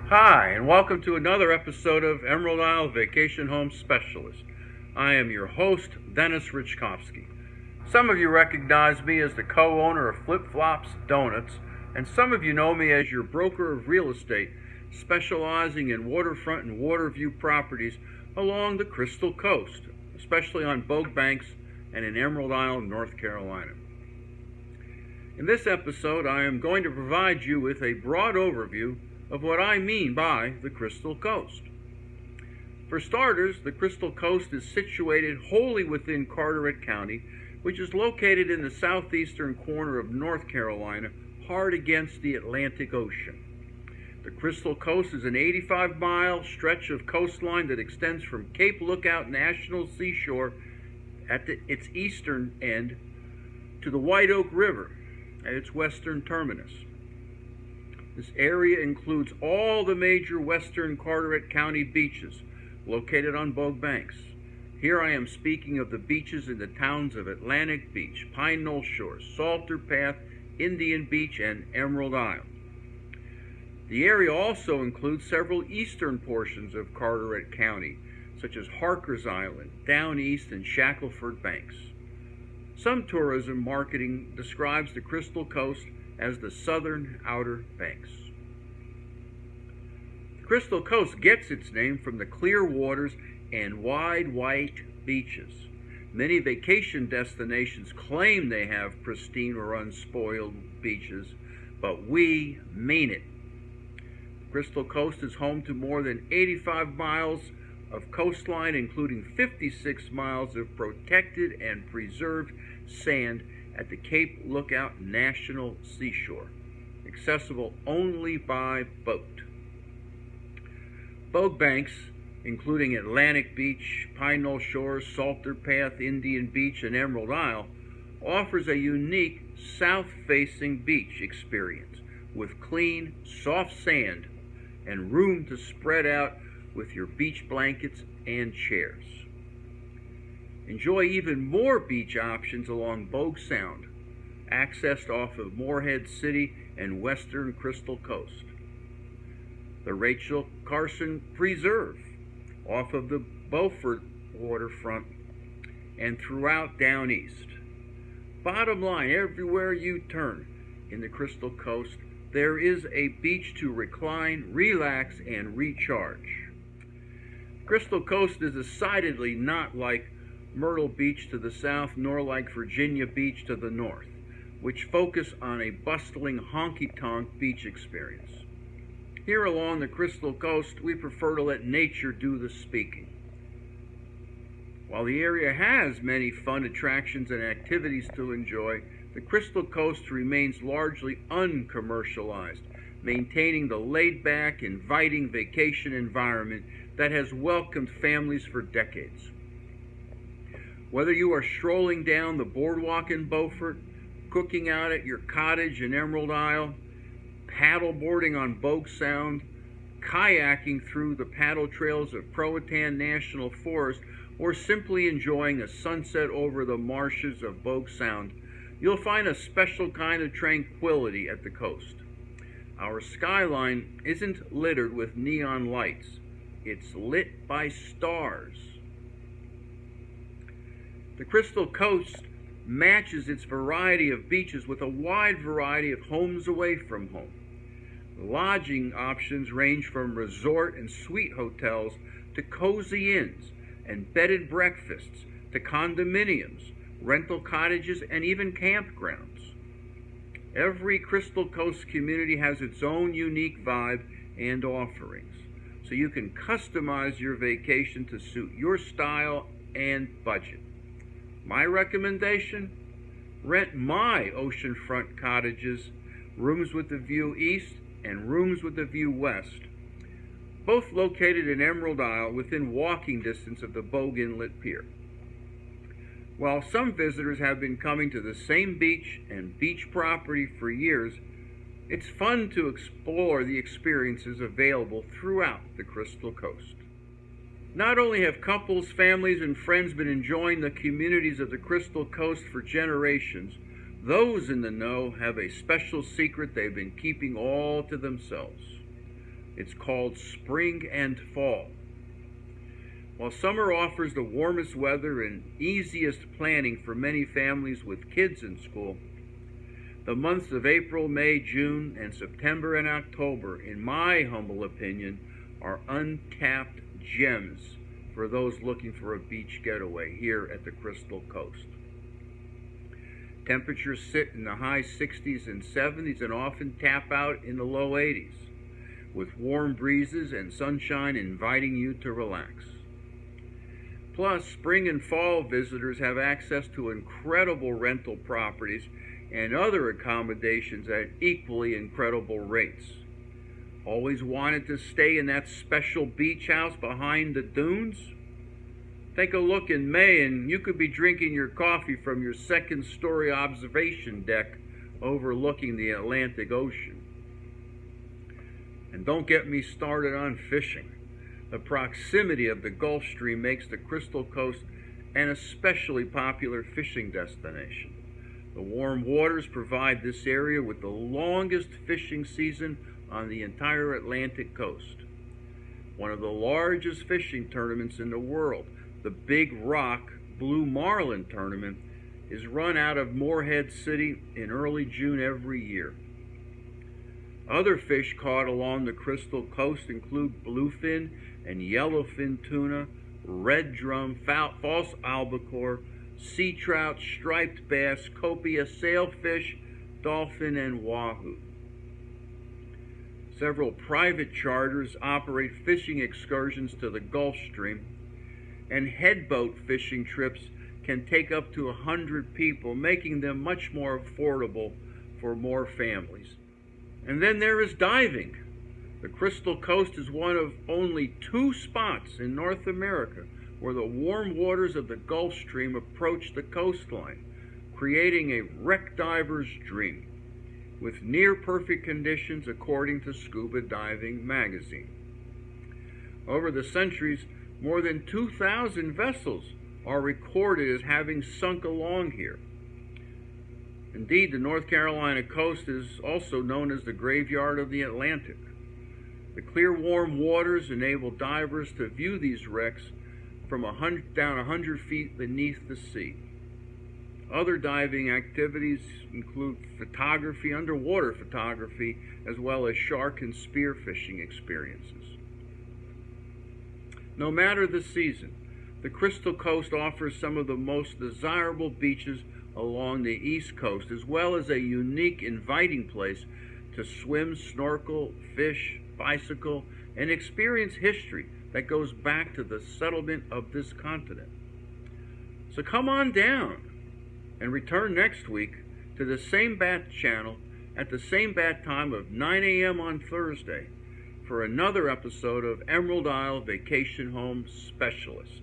Hi, and welcome to another episode of Emerald Isle Vacation Home Specialist. I am your host, Dennis Richkovsky. Some of you recognize me as the co-owner of Flip Flops Donuts, and some of you know me as your broker of real estate, specializing in waterfront and water view properties along the Crystal Coast, especially on Bogue Banks and in Emerald Isle, North Carolina. In this episode, I am going to provide you with a broad overview of what I mean by the Crystal Coast. For starters, the Crystal Coast is situated wholly within Carteret County, which is located in the southeastern corner of North Carolina, hard against the Atlantic Ocean. The Crystal Coast is an 85-mile stretch of coastline that extends from Cape Lookout National Seashore at its eastern end to the White Oak River at its western terminus. This area includes all the major western Carteret County beaches located on Bogue Banks. Here I am speaking of the beaches in the towns of Atlantic Beach, Pine Knoll Shores, Salter Path, Indian Beach, and Emerald Isle. The area also includes several eastern portions of Carteret County, such as Harkers Island, Down East, and Shackleford Banks. Some tourism marketing describes the Crystal Coast as the southern Outer Banks. The Crystal Coast gets its name from the clear waters and wide white beaches. Many vacation destinations claim they have pristine or unspoiled beaches, but we mean it. The Crystal Coast is home to more than 85 miles of coastline, including 56 miles of protected and preserved sand at the Cape Lookout National Seashore, accessible only by boat. Bogue Banks, including Atlantic Beach, Pine Knoll Shores, Salter Path, Indian Beach, and Emerald Isle, offers a unique south-facing beach experience with clean, soft sand and room to spread out with your beach blankets and chairs. Enjoy even more beach options along Bogue Sound, accessed off of Morehead City and western Crystal Coast. The Rachel Carson Preserve, off of the Beaufort waterfront and throughout Down East. Bottom line, everywhere you turn in the Crystal Coast, there is a beach to recline, relax, and recharge. Crystal Coast is decidedly not like Myrtle Beach to the south, nor like Virginia Beach to the north, which focus on a bustling honky-tonk beach experience. Here along the Crystal Coast, we prefer to let nature do the speaking. While the area has many fun attractions and activities to enjoy, the Crystal Coast remains largely uncommercialized, maintaining the laid-back, inviting vacation environment that has welcomed families for decades. Whether you are strolling down the boardwalk in Beaufort, cooking out at your cottage in Emerald Isle, paddleboarding on Bogue Sound, kayaking through the paddle trails of Croatan National Forest, or simply enjoying a sunset over the marshes of Bogue Sound, you'll find a special kind of tranquility at the coast. Our skyline isn't littered with neon lights. It's lit by stars. The Crystal Coast matches its variety of beaches with a wide variety of homes away from home. Lodging options range from resort and suite hotels to cozy inns and bed and breakfasts to condominiums, rental cottages, and even campgrounds. Every Crystal Coast community has its own unique vibe and offerings, so you can customize your vacation to suit your style and budget. My recommendation? Rent my oceanfront cottages, rooms with the view east and rooms with the view west, both located in Emerald Isle within walking distance of the Bogue Inlet Pier. While some visitors have been coming to the same beach and beach property for years, it's fun to explore the experiences available throughout the Crystal Coast. Not only have couples, families, and friends been enjoying the communities of the Crystal Coast for generations, those in the know have a special secret they've been keeping all to themselves. It's called Spring and Fall. While summer offers the warmest weather and easiest planning for many families with kids in school, the months of April, May, June, and September and October, in my humble opinion, are untapped gems for those looking for a beach getaway here at the Crystal Coast. Temperatures sit in the high 60s and 70s and often tap out in the low 80s, with warm breezes and sunshine inviting you to relax. Plus, spring and fall visitors have access to incredible rental properties and other accommodations at equally incredible rates. Always wanted to stay in that special beach house behind the dunes? Take a look in May and you could be drinking your coffee from your second-story observation deck overlooking the Atlantic Ocean. And don't get me started on fishing. The proximity of the Gulf Stream makes the Crystal Coast an especially popular fishing destination. The warm waters provide this area with the longest fishing season on the entire Atlantic coast. One of the largest fishing tournaments in the world, the Big Rock Blue Marlin Tournament, is run out of Morehead City in early June every year. Other fish caught along the Crystal Coast include bluefin and yellowfin tuna, red drum, false albacore, sea trout, striped bass, copia, sailfish, dolphin, and wahoo. Several private charters operate fishing excursions to the Gulf Stream, and headboat fishing trips can take up to 100 people, making them much more affordable for more families. And then there is diving. The Crystal Coast is one of only 2 spots in North America where the warm waters of the Gulf Stream approach the coastline, creating a wreck diver's dream, with near-perfect conditions according to Scuba Diving Magazine. Over the centuries, more than 2,000 vessels are recorded as having sunk along here. Indeed, the North Carolina coast is also known as the graveyard of the Atlantic. The clear, warm waters enable divers to view these wrecks from down 100 feet beneath the sea. Other diving activities include photography, underwater photography, as well as shark and spear fishing experiences. No matter the season, the Crystal Coast offers some of the most desirable beaches along the East Coast, as well as a unique, inviting place to swim, snorkel, fish, bicycle, and experience history that goes back to the settlement of this continent. So come on down and return next week to the same bat channel at the same bat time of 9 a.m. on Thursday for another episode of Emerald Isle Vacation Home Specialist.